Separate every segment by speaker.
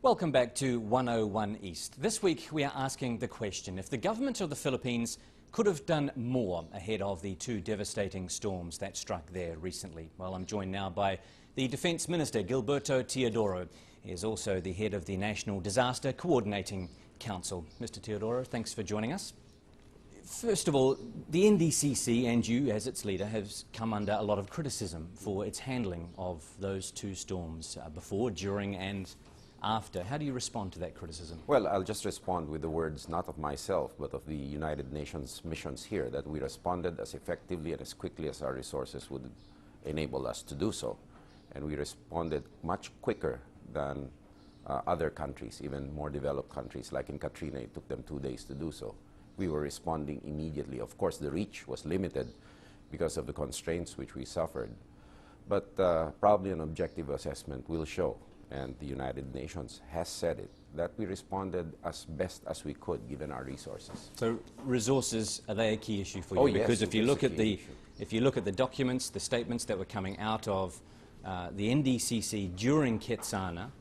Speaker 1: Welcome back to 101 East. This week we are asking the question, if the government of the Philippines could have done more ahead of the two devastating storms that struck there recently. Well, I'm joined now by the Defence Minister, Gilberto Teodoro. He is also the head of the National Disaster Coordinating Council. Mr. Teodoro, thanks for joining us. First of all, the NDCC and you as its leader have come under a lot of criticism for its handling of those two storms before, during and after. How do you respond to that criticism?
Speaker 2: Well, I'll just respond with the words not of myself, but of the United Nations missions here, that we responded as effectively and as quickly as our resources would enable us to do so. And we responded much quicker than other countries, even more developed countries. Like in Katrina, it took them 2 days to do so. We were responding immediately. Of course, the reach was limited because of the constraints which we suffered. But probably an objective assessment will show, and the United Nations has said it, that we responded as best as we could given our resources.
Speaker 1: So resources, are they a key issue for you?
Speaker 2: Oh,
Speaker 1: because
Speaker 2: yes,
Speaker 1: if you look at the documents, the statements that were coming out of the NDCC during Ketsana,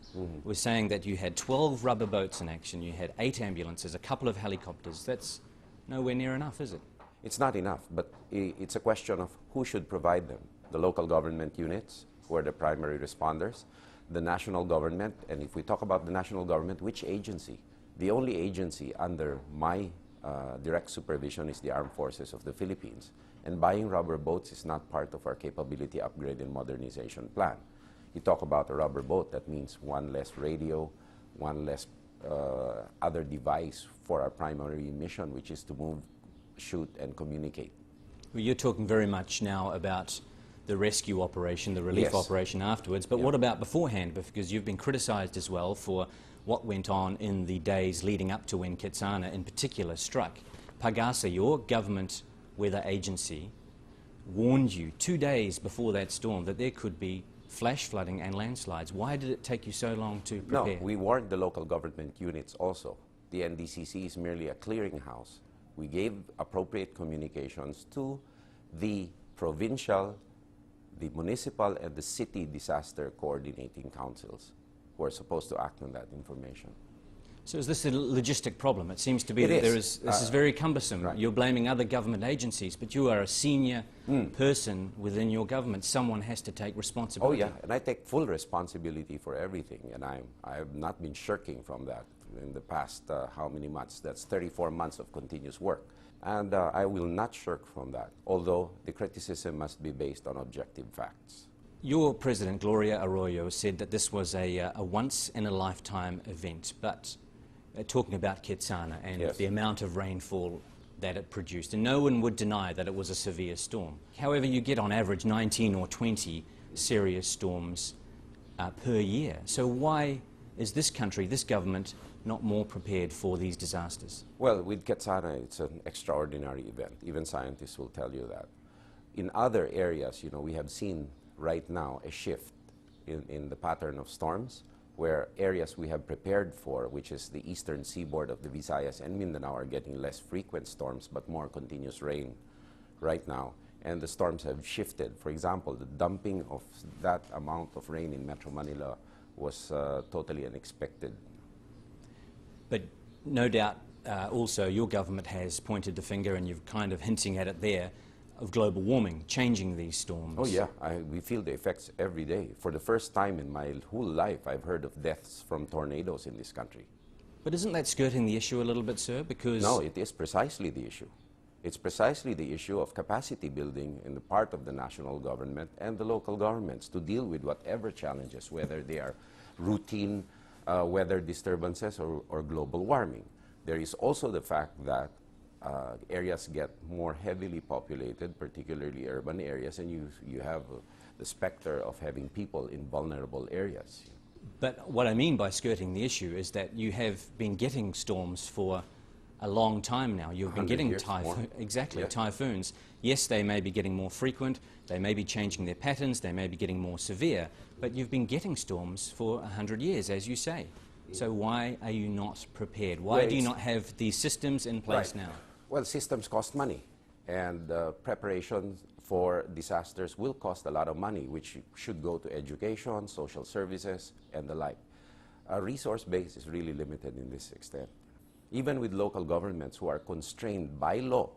Speaker 1: was saying that you had 12 rubber boats in action, you had 8 ambulances, a couple of helicopters. That's nowhere near enough, is it?
Speaker 2: It's not enough, but it's a question of who should provide them. The local government units, who are the primary responders, the national government, and if we talk about the national government, which agency? The only agency under my direct supervision is the Armed Forces of the Philippines. And buying rubber boats is not part of our capability upgrade and modernization plan. You talk about a rubber boat, that means one less radio, one less other device for our primary mission, which is to move, shoot, and communicate.
Speaker 1: Well, you're talking very much now about the rescue operation, the relief operation afterwards, but what about beforehand? Because you've been criticised as well for what went on in the days leading up to when Ketsana in particular struck. Pagasa, your government weather agency, warned you 2 days before that storm that there could be flash flooding and landslides. Why did it take you so long to prepare?
Speaker 2: No, we warned the local government units also. The NDCC is merely a clearinghouse. We gave appropriate communications to the provincial, the municipal, and the city disaster coordinating councils who are supposed to act on that information.
Speaker 1: So is this a logistic problem? It seems to be that this is very cumbersome.
Speaker 2: Right.
Speaker 1: You're blaming other government agencies, but you are a senior person within your government. Someone has to take responsibility.
Speaker 2: Oh yeah, and I take full responsibility for everything, and I have not been shirking from that in the past how many months? That's 34 months of continuous work. And I will not shirk from that, although the criticism must be based on objective facts.
Speaker 1: Your president, Gloria Arroyo, said that this was a once-in-a-lifetime event, but talking about Ketsana and the amount of rainfall that it produced, and no one would deny that it was a severe storm. However, you get on average 19 or 20 serious storms per year. So why is this country, this government, not more prepared for these disasters?
Speaker 2: Well, with Ketsana, it's an extraordinary event. Even scientists will tell you that. In other areas, you know, we have seen right now a shift in the pattern of storms, where areas we have prepared for, which is the eastern seaboard of the Visayas and Mindanao, are getting less frequent storms but more continuous rain right now. And the storms have shifted. For example, the dumping of that amount of rain in Metro Manila was totally unexpected.
Speaker 1: But no doubt also your government has pointed the finger, and you're kind of hinting at it there, of global warming, changing these storms.
Speaker 2: Oh yeah, we feel the effects every day. For the first time in my whole life, I've heard of deaths from tornadoes in this country.
Speaker 1: But isn't that skirting the issue a little bit, sir? Because
Speaker 2: no, it is precisely the issue. It's precisely the issue of capacity building in the part of the national government and the local governments to deal with whatever challenges, whether they are routine weather disturbances or global warming. There is also the fact that areas get more heavily populated, particularly urban areas, and you have the specter of having people in vulnerable areas.
Speaker 1: But what I mean by skirting the issue is that you have been getting storms for a long time now. You've been getting typhoons. Yes, they may be getting more frequent, they may be changing their patterns, they may be getting more severe, but you've been getting storms for 100 years, as you say. So why are you not prepared? Why do you not have these systems in place now?
Speaker 2: Well, systems cost money, and preparation for disasters will cost a lot of money, which should go to education, social services, and the like. Our resource base is really limited in this extent. Even with local governments who are constrained by law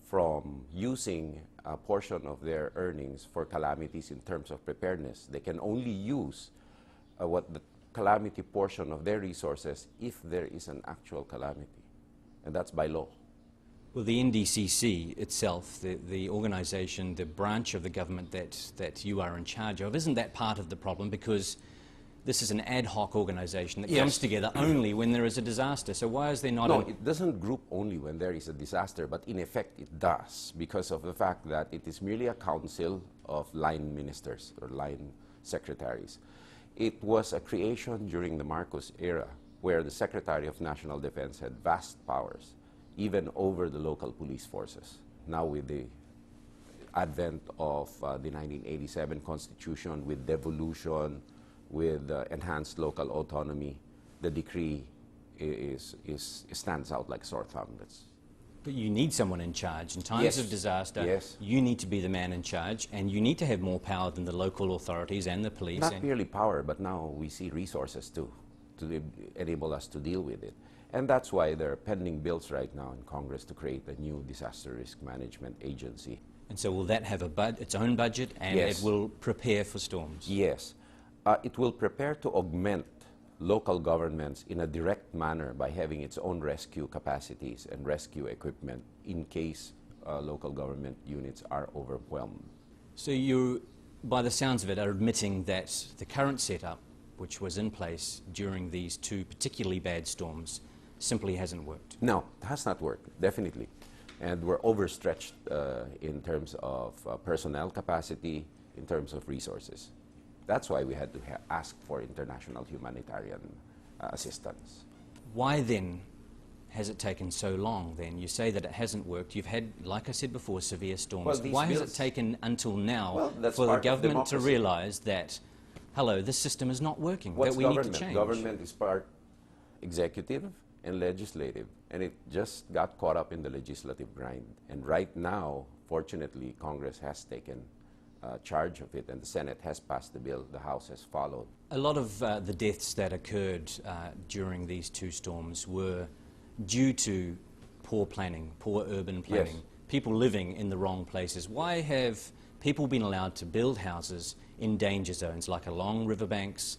Speaker 2: from using a portion of their earnings for calamities in terms of preparedness, they can only use what the calamity portion of their resources if there is an actual calamity, and that's by law.
Speaker 1: Well, the NDCC itself, the organisation, the branch of the government that you are in charge of, isn't that part of the problem? Because this is an ad hoc organisation that comes together only when there is a disaster. So why is there not
Speaker 2: it doesn't group only when there is a disaster, but in effect it does, because of the fact that it is merely a council of line ministers or line secretaries. It was a creation during the Marcos era where the Secretary of National Defense had vast powers, even over the local police forces. Now with the advent of the 1987 Constitution, with devolution, with enhanced local autonomy, the decree stands out like a sore thumb.
Speaker 1: But you need someone in charge. In times of disaster, you need to be the man in charge, and you need to have more power than the local authorities and the police.
Speaker 2: Not merely power, but now we see resources too, to enable us to deal with it. And that's why there are pending bills right now in Congress to create a new disaster risk management agency.
Speaker 1: And so will that have its own budget, and it will prepare for storms?
Speaker 2: Yes. It will prepare to augment local governments in a direct manner by having its own rescue capacities and rescue equipment in case local government units are overwhelmed.
Speaker 1: So you, by the sounds of it, are admitting that the current setup, which was in place during these two particularly bad storms, simply hasn't worked?
Speaker 2: No, it has not worked, definitely. And we're overstretched in terms of personnel capacity, in terms of resources. That's why we had to ask for international humanitarian assistance.
Speaker 1: Why then has it taken so long then? You say that it hasn't worked. You've had, like I said before, severe storms.
Speaker 2: Well,
Speaker 1: why has it taken until now for the government to realize that, hello, this system is not working, that we need to change?
Speaker 2: Government is part executive and legislative, and it just got caught up in the legislative grind. And right now, fortunately, Congress has taken charge of it, and the Senate has passed the bill, the House has followed.
Speaker 1: A lot of the deaths that occurred during these two storms were due to poor planning, poor urban planning, people living in the wrong places. Why have people been allowed to build houses in danger zones, like along riverbanks,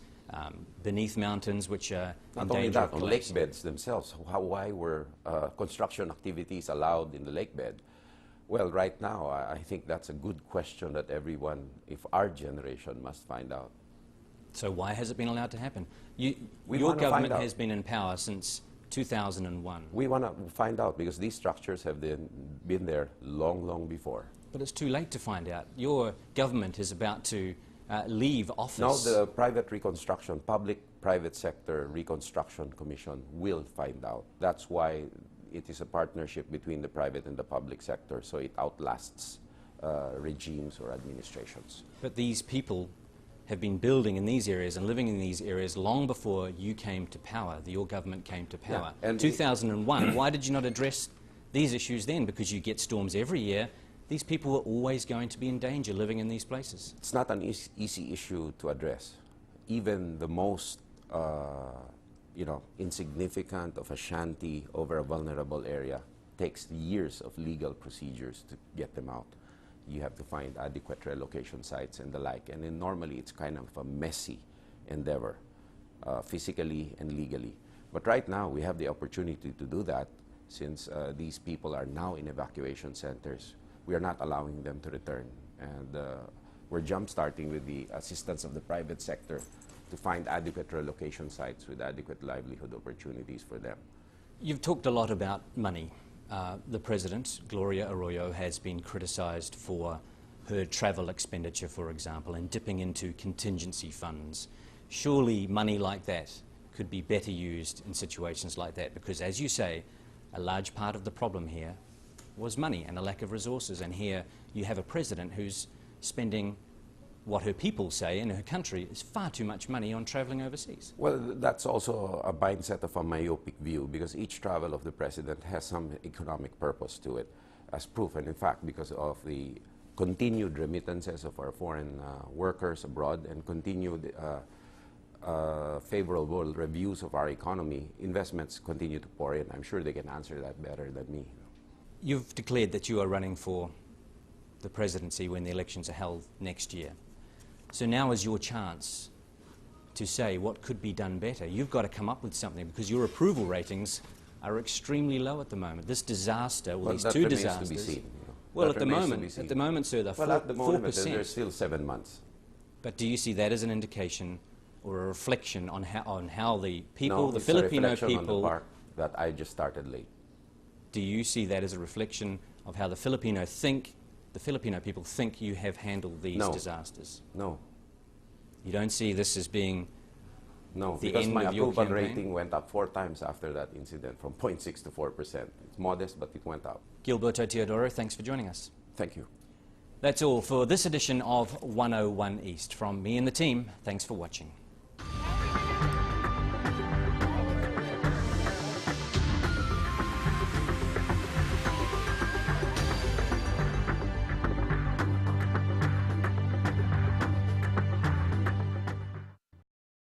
Speaker 1: beneath mountains, which are in danger of collapsing?
Speaker 2: Not only that, on lake beds themselves. Why were construction activities allowed in the lake bed? Well, right now, I think that's a good question that everyone, if our generation, must find out.
Speaker 1: So why has it been allowed to happen? Your government has been in power since 2001.
Speaker 2: We want to find out, because these structures have been there long, long before.
Speaker 1: But it's too late to find out. Your government is about to leave office.
Speaker 2: No, the private reconstruction, public-private sector reconstruction commission will find out. That's why it is a partnership between the private and the public sector, so it outlasts regimes or administrations.
Speaker 1: But these people have been building in these areas and living in these areas long before you came to power, your government came to power.
Speaker 2: Yeah, and
Speaker 1: 2001, why did you not address these issues then? Because you get storms every year. These people were always going to be in danger living in these places.
Speaker 2: It's not an easy issue to address. Even the most insignificant of a shanty over a vulnerable area takes years of legal procedures to get them out. You have to find adequate relocation sites and the like, and then normally it's kind of a messy endeavor, physically and legally. But right now we have the opportunity to do that, since these people are now in evacuation centers. We are not allowing them to return, and we're jump-starting with the assistance of the private sector to find adequate relocation sites with adequate livelihood opportunities for them.
Speaker 1: You've talked a lot about money. The President, Gloria Arroyo, has been criticised for her travel expenditure, for example, and dipping into contingency funds. Surely money like that could be better used in situations like that, because, as you say, a large part of the problem here was money and a lack of resources. And here you have a president who's spending what her people say in her country is far too much money on traveling overseas.
Speaker 2: Well, that's also a mindset of a myopic view, because each travel of the president has some economic purpose to it, as proof. And in fact, because of the continued remittances of our foreign workers abroad and continued favorable reviews of our economy, investments continue to pour in. I'm sure they can answer that better than me.
Speaker 1: You've declared that you are running for the presidency when the elections are held next year. So now is your chance to say what could be done better. You've got to come up with something because your approval ratings are extremely low at the moment. This disaster, well, these two disasters.
Speaker 2: To be seen,
Speaker 1: Well, at the moment, sir, they're 4%.
Speaker 2: Well, at the moment, there's still 7 months.
Speaker 1: But do you see that as an indication or a reflection on how the people,
Speaker 2: No,
Speaker 1: the
Speaker 2: it's
Speaker 1: Filipino
Speaker 2: a reflection
Speaker 1: people,
Speaker 2: on the part that I just started late.
Speaker 1: do you see that as a reflection of how the Filipino people think you have handled these disasters?
Speaker 2: No.
Speaker 1: You don't see this as being
Speaker 2: No,
Speaker 1: the
Speaker 2: because
Speaker 1: end
Speaker 2: my
Speaker 1: of your
Speaker 2: approval
Speaker 1: campaign?
Speaker 2: rating went up 4 times after that incident, from 0.6 to 4%. It's modest, but it went up.
Speaker 1: Gilberto Teodoro, thanks for joining us.
Speaker 2: Thank you.
Speaker 1: That's all for this edition of 101 East. From me and the team, thanks for watching.